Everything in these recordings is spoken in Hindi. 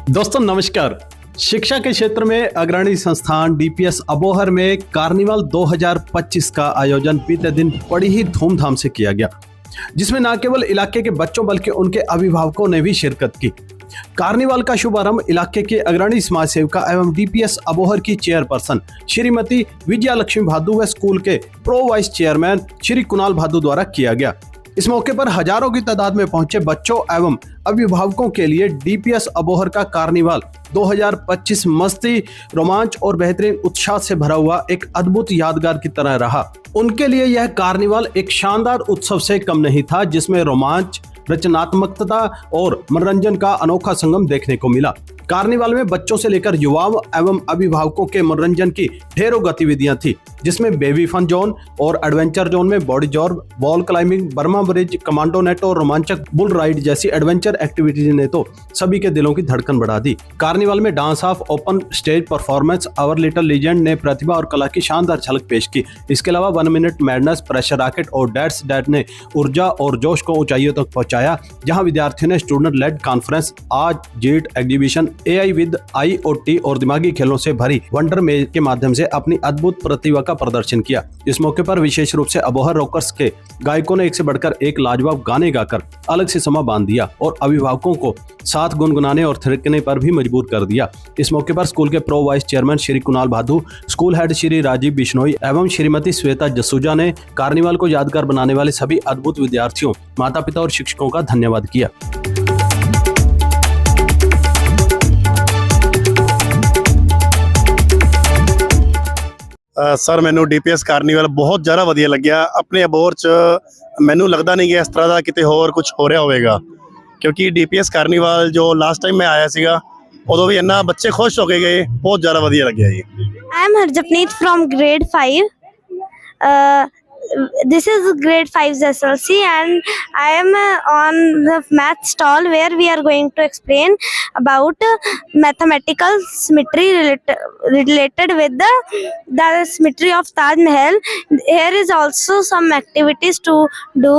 दोस्तों नमस्कार। शिक्षा के क्षेत्र में अग्रणी संस्थान डीपीएस अबोहर में कार्निवल 2025 का आयोजन बीते दिन बड़ी ही धूमधाम से किया गया, जिसमें न केवल इलाके के बच्चों बल्कि उनके अभिभावकों ने भी शिरकत की। कार्निवल का शुभारंभ इलाके के अग्रणी समाज सेविका एवं डीपीएस अबोहर की चेयरपर्सन श्रीमती विजया लक्ष्मी भादु व स्कूल के pro vice chairman Shri Kunal भादु द्वारा किया गया। इस मौके पर हजारों की तादाद में पहुंचे बच्चों एवं अभिभावकों के लिए डीपीएस अबोहर का कार्निवल 2025 मस्ती, रोमांच और बेहतरीन उत्साह से भरा हुआ एक अद्भुत यादगार की तरह रहा। उनके लिए यह कार्निवल एक शानदार उत्सव से कम नहीं था, जिसमें रोमांच, रचनात्मकता और मनोरंजन का अनोखा संगम देखने को मिला। कार्निवल में बच्चों से लेकर युवाओं एवं अभिभावकों के मनोरंजन की ढेरों गतिविधियां थी, जिसमें बेबी फन जोन और एडवेंचर जोन में body zorb, wall climbing, Burma bridge, commando net और रोमांचक बुल राइड जैसी एडवेंचर एक्टिविटीज ने तो सभी के दिलों की धड़कन बढ़ा दी। कार्निवल में dance off, open stage performance, our little legend ने प्रतिभा और कला की शानदार झलक पेश की। इसके अलावा 1 मिनट मैडनेस, प्रेशर रॉकेट और डैट्स डैट ने ऊर्जा और जोश को ऊंचाइयों तक पहुंचाया, जहां विद्यार्थियों ने स्टूडेंट लेड कॉन्फ्रेंस, आज जीट एग्जीबिशन, एआई विद IoT और दिमागी खेलों से भरी वंडर मेज के माध्यम से अपनी अद्भुत प्रतिभा का प्रदर्शन किया। इस मौके पर विशेष रूप से अबोहर रॉकर्स के गायकों ने एक से बढ़कर एक लाजवाब गाने गाकर अलग से समा बांध दिया और अभिभावकों को साथ गुनगुनाने और थिरकने पर भी मजबूर कर दिया। इस मौके पर स्कूल के pro vice chairman Shri Kunal Bhadu, school head Shri Rajeev Bishnoi एवं श्रीमती श्वेता जसूजा ने कार्निवल को यादगार बनाने वाले सभी अद्भुत विद्यार्थियों, माता पिता और शिक्षकों का धन्यवाद किया। सर मैनू डीपीएस कार्निवल बहुत ज़्यादा वधिया लग्या। अपने अबोहर च मैनू लगता नहीं कि इस तरह का किते होर कुछ हो रहा होगा, क्योंकि डीपीएस कार्निवल जो लास्ट टाइम मैं आया सीगा उदों भी इन्ना बच्चे खुश होके गए, बहुत ज़्यादा वधिया लग्या जी। I am Harjapneet from grade 5. This is grade 5's SLC and I am on the math stall where we are going to explain about mathematical symmetry related with the symmetry of Taj Mahal. Here is also some activities to do.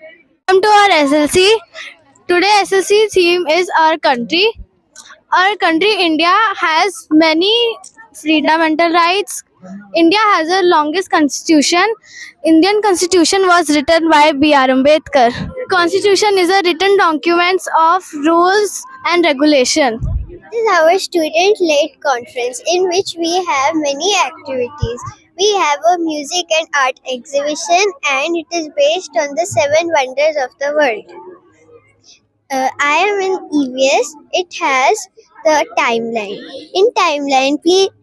Welcome to our SLC. Today SLC theme is our country. Our country India has many fundamental rights. India has the longest constitution. Indian constitution was written by B.R. Ambedkar. Constitution is a written document of rules and regulation. This is our student-led conference in which we have many activities. We have a music and art exhibition and it is based on the 7 wonders of the world. I am in EVS. It has the timeline. In timeline,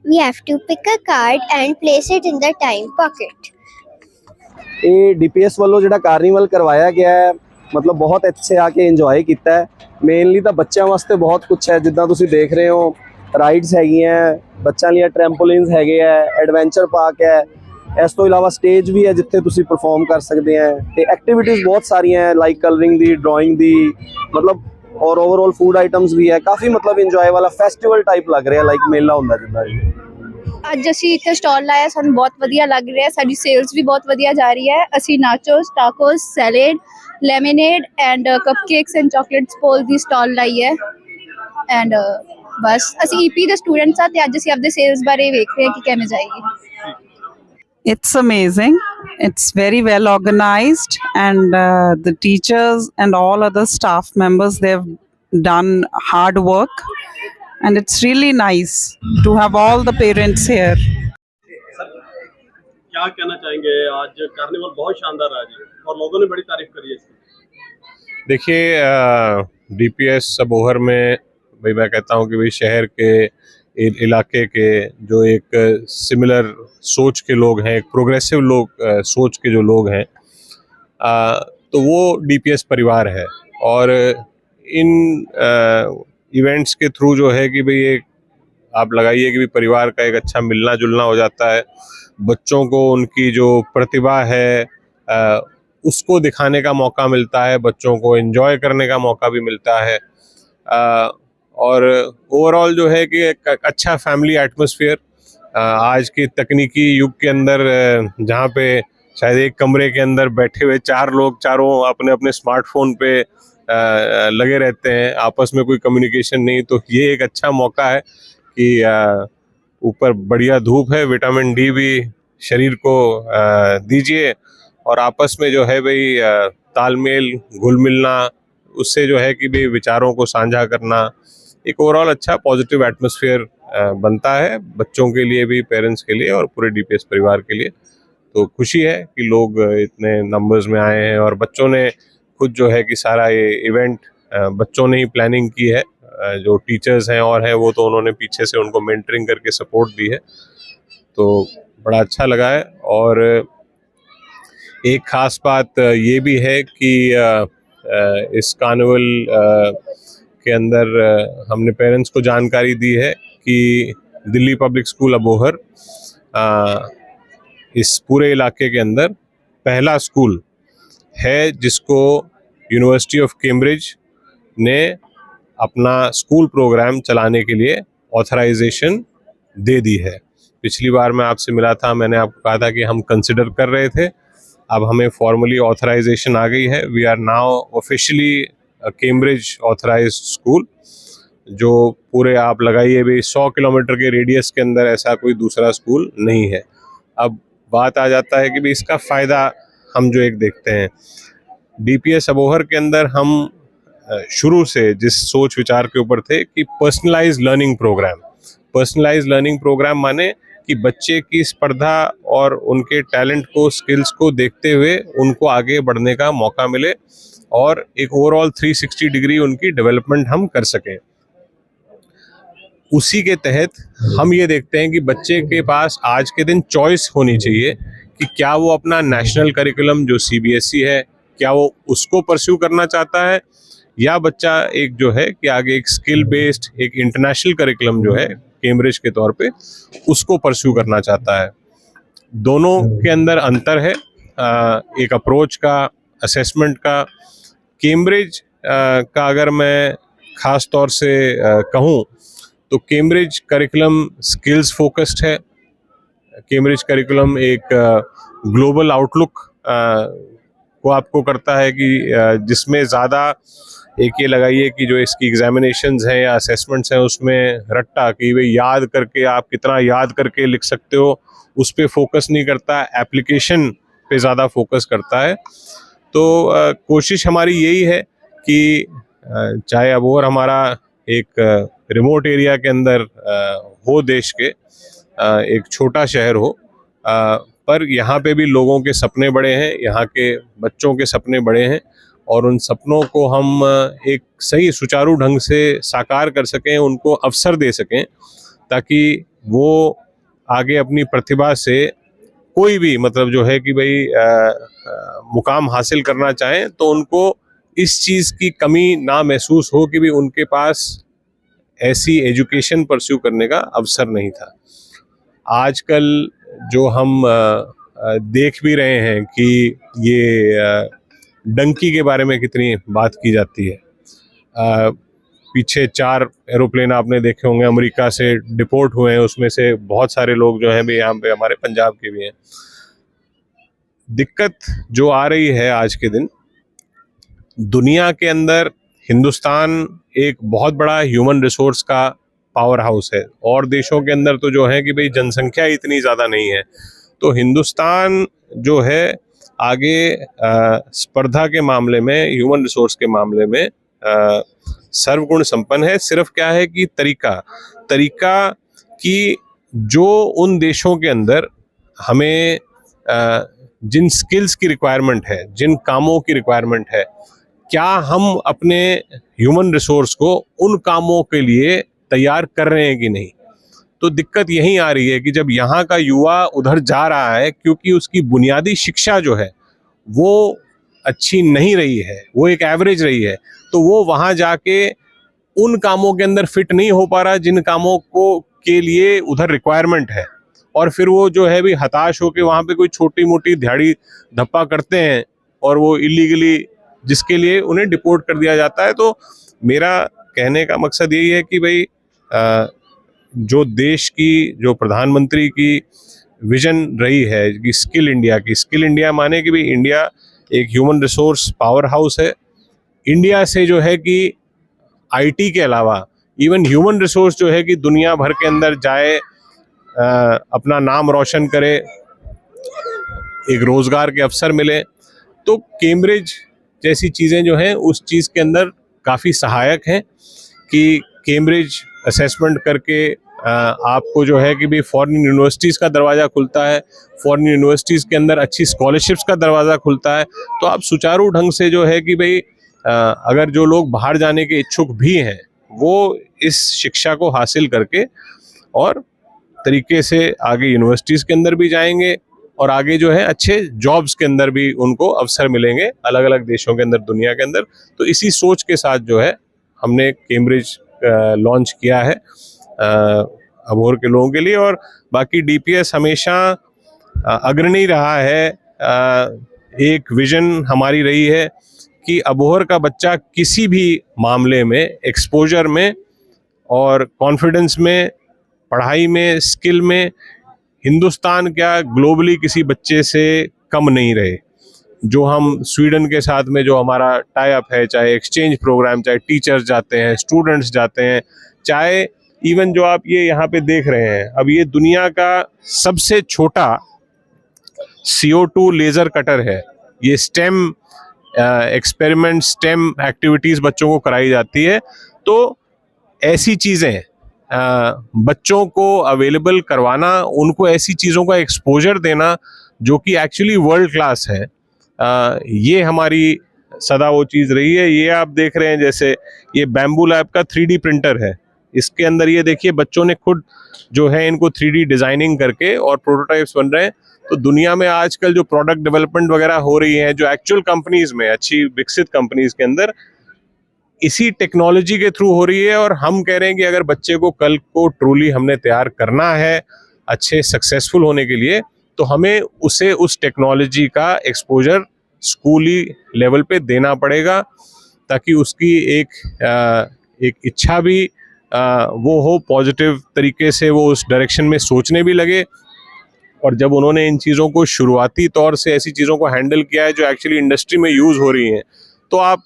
we have to pick a card and place it in the time pocket. ये डीपीएस वालों ਜਿਹੜਾ कार्निवल करवाया गया है, मतलब बहुत अच्छे आके इंजॉय किया है। मेनली तो बच्चों वास्ते बहुत कुछ है, जिदा तुसी देख रहे हो राइड्स हैगियां, बच्चों लिए ट्रैम्पोलिन्स हैगे है, एडवेंचर पार्क है, इस तो इलावा स्टेज भी है जिथे तुसी परफॉर्म कर सकते हैं। ते एक्टिविटीज़ बहुत सारी हैं, लाइक कलरिंग दी, ड्राइंग दी, मतलब और ओवरऑल फूड आइटम्स भी है। काफ़ी मतलब इंजॉय वाला फेस्टिवल टाइप लग रहा है, लाइक मेला ਹੁੰਦਾ ਜਿੱਦਾਂ ਜੀ। ਅੱਜ ਅਸੀਂ ਇੱਥੇ ਸਟਾਲ ਲਾਇਆ, ਸਾਨੂੰ ਬਹੁਤ ਵਧੀਆ ਲੱਗ ਰਿਹਾ, ਸਾਡੀ ਸੇਲਸ ਵੀ ਬਹੁਤ ਵਧੀਆ ਜਾ ਰਹੀ ਹੈ। ਅਸੀਂ nachos, tacos, salad, lemonade and cupcakes and chocolates ਪੋਲ ਦੀ ਸਟਾਲ ਲਾਈ ਹੈ ਐਂਡ ਬਸ ਅਸੀਂ ਈਪੀ ਦੇ ਸਟੂਡੈਂਟਸ ਆ ਤੇ ਅੱਜ ਅਸੀਂ ਆਪਦੇ ਸੇਲਸ ਬਾਰੇ ਵੇਖ ਰਹੇ ਹਾਂ ਕਿ ਕਿਵੇਂ ਜਾਏਗੀ। It's amazing. It's very well organized and the teachers and all other staff members, they've done hard work and it's really nice to have all the parents here. Sir क्या कहना चाहेंगे? आज कार्निवल बहुत शानदार रहा जी और लोगों ने बड़ी तारीफ करी है इसकी। देखिए डीपीएस अबोहर में भाई मैं कहता हूँ कि भाई शहर के इलाके के जो एक सिमिलर सोच के लोग हैं, एक प्रोग्रेसिव लोग सोच के जो लोग हैं, तो वो डीपीएस परिवार है। और इन इवेंट्स के थ्रू जो है कि भाई एक आप लगाइए कि भाई परिवार का एक अच्छा मिलना जुलना हो जाता है, बच्चों को उनकी जो प्रतिभा है उसको दिखाने का मौका मिलता है, बच्चों को एंजॉय करने का मौका भी मिलता है, और ओवरऑल जो है कि एक अच्छा फैमिली एटमॉस्फेयर आज के तकनीकी युग के अंदर, जहाँ पे शायद एक कमरे के अंदर बैठे हुए 4 लोग चारों अपने अपने स्मार्टफोन पे लगे रहते हैं, आपस में कोई कम्युनिकेशन नहीं। तो ये एक अच्छा मौका है कि ऊपर बढ़िया धूप है, विटामिन डी भी शरीर को दीजिए, और आपस में जो है भाई तालमेल घुल मिलना, उससे जो है कि भाई विचारों को साझा करना, एक ओवरऑल अच्छा पॉजिटिव एटमॉस्फेयर बनता है बच्चों के लिए भी, पेरेंट्स के लिए और पूरे डीपीएस परिवार के लिए। तो खुशी है कि लोग इतने नंबर्स में आए हैं, और बच्चों ने खुद जो है कि सारा ये इवेंट बच्चों ने ही प्लानिंग की है। जो टीचर्स हैं और हैं वो तो उन्होंने पीछे से उनको मेंटरिंग करके सपोर्ट दी है, तो बड़ा अच्छा लगा है। और एक ख़ास बात ये भी है कि इस कार्निवल के अंदर हमने पेरेंट्स को जानकारी दी है कि दिल्ली पब्लिक स्कूल अबोहर इस पूरे इलाके के अंदर पहला स्कूल है जिसको यूनिवर्सिटी ऑफ कैम्ब्रिज ने अपना स्कूल प्रोग्राम चलाने के लिए ऑथराइजेशन दे दी है। पिछली बार मैं आपसे मिला था, मैंने आपको कहा था कि हम कंसिडर कर रहे थे, अब हमें फॉर्मली ऑथराइजेशन आ गई है। We are now officially Cambridge authorised school, जो पूरे आप लगाइए भी 100 किलोमीटर के रेडियस के अंदर ऐसा कोई दूसरा स्कूल नहीं है। अब बात आ जाता है कि भी इसका फ़ायदा हम जो एक देखते हैं, डीपीएस अबोहर के अंदर हम शुरू से जिस सोच विचार के ऊपर थे कि personalised learning programme. Personalised learning programme माने कि बच्चे की स्पर्धा और उनके टैलेंट को, स्किल्स को देखते हुए उनको आगे बढ़ने का मौका मिले और एक ओवरऑल 360 डिग्री उनकी डेवलपमेंट हम कर सकें। उसी के तहत हम ये देखते हैं कि बच्चे के पास आज के दिन चॉइस होनी चाहिए कि क्या वो अपना नेशनल करिकुलम जो सीबीएसई है, क्या वो उसको परस्यू करना चाहता है, या बच्चा एक जो है कि आगे एक स्किल बेस्ड एक इंटरनेशनल करिकुलम जो है कैम्ब्रिज के तौर पे उसको परस्यू करना चाहता है। दोनों के अंदर अंतर है, एक अप्रोच का, असेसमेंट का। कैम्ब्रिज का अगर मैं ख़ास तौर से कहूँ तो कैम्ब्रिज करिकुलम स्किल्स फोकस्ड है। कैम्ब्रिज करिकुलम एक ग्लोबल आउटलुक को आपको करता है कि जिसमें ज़्यादा एक ये लगाइए कि जो इसकी एग्जामिनेशंस हैं या असेसमेंट्स हैं उसमें रट्टा कि भाई याद करके आप कितना याद करके लिख सकते हो उस पे फोकस नहीं करता, एप्लीकेशन पे ज़्यादा फोकस करता है। तो कोशिश हमारी यही है कि चाहे अबोहर हमारा एक रिमोट एरिया के अंदर हो, देश के एक छोटा शहर हो, पर यहाँ पे भी लोगों के सपने बड़े हैं, यहाँ के बच्चों के सपने बड़े हैं, और उन सपनों को हम एक सही सुचारू ढंग से साकार कर सकें, उनको अवसर दे सकें, ताकि वो आगे अपनी प्रतिभा से कोई भी मतलब जो है कि भाई मुकाम हासिल करना चाहें तो उनको इस चीज़ की कमी ना महसूस हो कि भी उनके पास ऐसी एजुकेशन परस्यू करने का अवसर नहीं था। आजकल जो हम देख भी रहे हैं कि ये डंकी के बारे में कितनी बात की जाती है। पीछे 4 एरोप्लेन आपने देखे होंगे अमेरिका से डिपोर्ट हुए हैं, उसमें से बहुत सारे लोग जो हैं भी यहाँ पे हमारे पंजाब के भी हैं। दिक्कत जो आ रही है आज के दिन, दुनिया के अंदर हिंदुस्तान एक बहुत बड़ा ह्यूमन रिसोर्स का पावर हाउस है, और देशों के अंदर तो जो है कि भाई जनसंख्या इतनी ज़्यादा नहीं है, तो हिंदुस्तान जो है आगे स्पर्धा के मामले में, ह्यूमन रिसोर्स के मामले में सर्वगुण संपन्न है। सिर्फ क्या है कि तरीका कि जो उन देशों के अंदर हमें जिन स्किल्स की रिक्वायरमेंट है, जिन कामों की रिक्वायरमेंट है, क्या हम अपने ह्यूमन रिसोर्स को उन कामों के लिए तैयार कर रहे हैं कि नहीं। तो दिक्कत यही आ रही है कि जब यहाँ का युवा उधर जा रहा है, क्योंकि उसकी बुनियादी शिक्षा जो है वो अच्छी नहीं रही है, वो एक एवरेज रही है, तो वो वहाँ जाके उन कामों के अंदर फिट नहीं हो पा रहा जिन कामों को के लिए उधर रिक्वायरमेंट है, और फिर वो जो है भी हताश होकर वहाँ पे कोई छोटी मोटी दिहाड़ी धप्पा करते हैं और वो इलीगली जिसके लिए उन्हें डिपोर्ट कर दिया जाता है। तो मेरा कहने का मकसद यही है कि भाई जो देश की, जो प्रधानमंत्री की विजन रही है कि स्किल इंडिया की, स्किल इंडिया माने कि भाई इंडिया एक ह्यूमन रिसोर्स पावर हाउस है, इंडिया से जो है कि आईटी के अलावा इवन ह्यूमन रिसोर्स जो है कि दुनिया भर के अंदर जाए, अपना नाम रोशन करे, एक रोजगार के अवसर मिले। तो कैम्ब्रिज जैसी चीज़ें जो हैं उस चीज़ के अंदर काफ़ी सहायक हैं कि कैम्ब्रिज असेसमेंट करके आपको जो है कि भाई फॉरेन यूनिवर्सिटीज़ का दरवाज़ा खुलता है, फॉरेन यूनिवर्सिटीज़ के अंदर अच्छी स्कॉलरशिप्स का दरवाज़ा खुलता है। तो आप सुचारू ढंग से जो है कि भाई अगर जो लोग बाहर जाने के इच्छुक भी हैं वो इस शिक्षा को हासिल करके और तरीके से आगे यूनिवर्सिटीज़ के अंदर भी जाएंगे और आगे जो है अच्छे जॉब्स के अंदर भी उनको अवसर मिलेंगे अलग अलग देशों के अंदर, दुनिया के अंदर। तो इसी सोच के साथ जो है हमने कैम्ब्रिज लॉन्च किया है अबोहर के लोगों के लिए। और बाकी डीपीएस हमेशा अग्रणी रहा है। एक विजन हमारी रही है कि अबोहर का बच्चा किसी भी मामले में, एक्सपोजर में और कॉन्फिडेंस में, पढ़ाई में, स्किल में हिंदुस्तान क्या ग्लोबली किसी बच्चे से कम नहीं रहे। जो हम स्वीडन के साथ में जो हमारा टाई अप है, चाहे एक्सचेंज प्रोग्राम, चाहे टीचर्स जाते हैं, स्टूडेंट्स जाते हैं, चाहे इवन जो आप ये यहाँ पे देख रहे हैं, अब ये दुनिया का सबसे छोटा CO2 लेज़र कटर है। ये स्टेम एक्सपेरिमेंट, स्टेम एक्टिविटीज़ बच्चों को कराई जाती है। तो ऐसी चीज़ें बच्चों को अवेलेबल करवाना, उनको ऐसी चीज़ों का एक्सपोजर देना जो कि एक्चुअली वर्ल्ड क्लास है, ये हमारी सदा वो चीज़ रही है। ये आप देख रहे हैं जैसे ये बैम्बू लैब का 3D प्रिंटर है। इसके अंदर ये देखिए बच्चों ने खुद जो है इनको 3D डिज़ाइनिंग करके और प्रोटोटाइप्स बन रहे हैं। तो दुनिया में आजकल जो प्रोडक्ट डेवलपमेंट वगैरह हो रही है, जो एक्चुअल कंपनीज़ में, अच्छी विकसित कंपनीज़ के अंदर इसी टेक्नोलॉजी के थ्रू हो रही है। और हम कह रहे हैं कि अगर बच्चे को कल को ट्रूली हमने तैयार करना है अच्छे सक्सेसफुल होने के लिए, तो हमें उसे उस टेक्नोलॉजी का एक्सपोजर स्कूली लेवल पे देना पड़ेगा, ताकि उसकी एक इच्छा भी वो हो, पॉजिटिव तरीके से वो उस डायरेक्शन में सोचने भी लगे। और जब उन्होंने इन चीज़ों को शुरुआती तौर से ऐसी चीज़ों को हैंडल किया है जो एक्चुअली इंडस्ट्री में यूज़ हो रही हैं, तो आप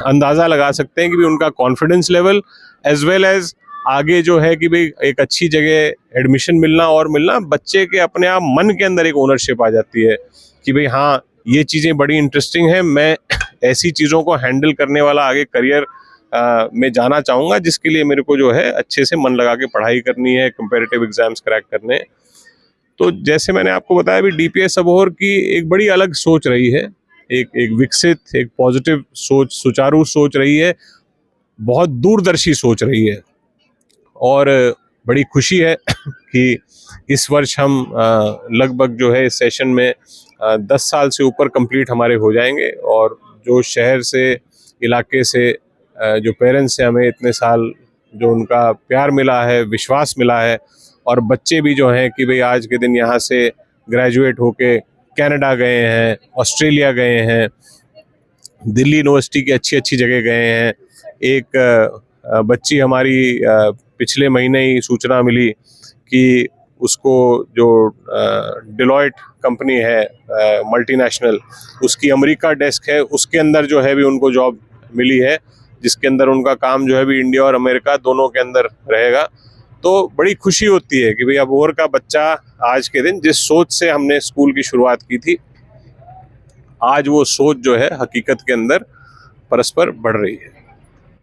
अंदाज़ा लगा सकते हैं कि भी उनका confidence level as well as आगे जो है कि भाई एक अच्छी जगह एडमिशन मिलना और मिलना, बच्चे के अपने आप मन के अंदर एक ओनरशिप आ जाती है कि भाई हाँ, ये चीज़ें बड़ी इंटरेस्टिंग हैं, मैं ऐसी चीज़ों को हैंडल करने वाला आगे करियर में जाना चाहूँगा, जिसके लिए मेरे को जो है अच्छे से मन लगा के पढ़ाई करनी है, कंपेरेटिव एग्जाम्स क्रैक करने हैं। तो जैसे मैंने आपको बताया भी, डीपीएस अबोहर की एक बड़ी अलग सोच रही है, एक विकसित, एक पॉजिटिव सोच, सुचारू सोच रही है, बहुत दूरदर्शी सोच रही है। और बड़ी खुशी है कि इस वर्ष हम लगभग जो है इस सेशन में 10 साल से ऊपर कंप्लीट हमारे हो जाएंगे। और जो शहर से, इलाके से जो पेरेंट्स हैं, हमें इतने साल जो उनका प्यार मिला है, विश्वास मिला है, और बच्चे भी जो हैं कि भाई आज के दिन यहाँ से ग्रेजुएट होके कनाडा गए हैं, ऑस्ट्रेलिया गए हैं, दिल्ली यूनिवर्सिटी की अच्छी अच्छी जगह गए हैं। एक बच्ची हमारी पिछले महीने ही सूचना मिली कि उसको जो डिलॉयट कंपनी है मल्टीनेशनल, उसकी अमेरिका डेस्क है, उसके अंदर जो है भी उनको जॉब मिली है, जिसके अंदर उनका काम जो है भी इंडिया और अमेरिका दोनों के अंदर रहेगा। तो बड़ी खुशी होती है कि भाई अबोहर का बच्चा आज के दिन जिस सोच से हमने स्कूल की शुरुआत की थी, आज वो सोच जो है हकीकत के अंदर परस्पर बढ़ रही है।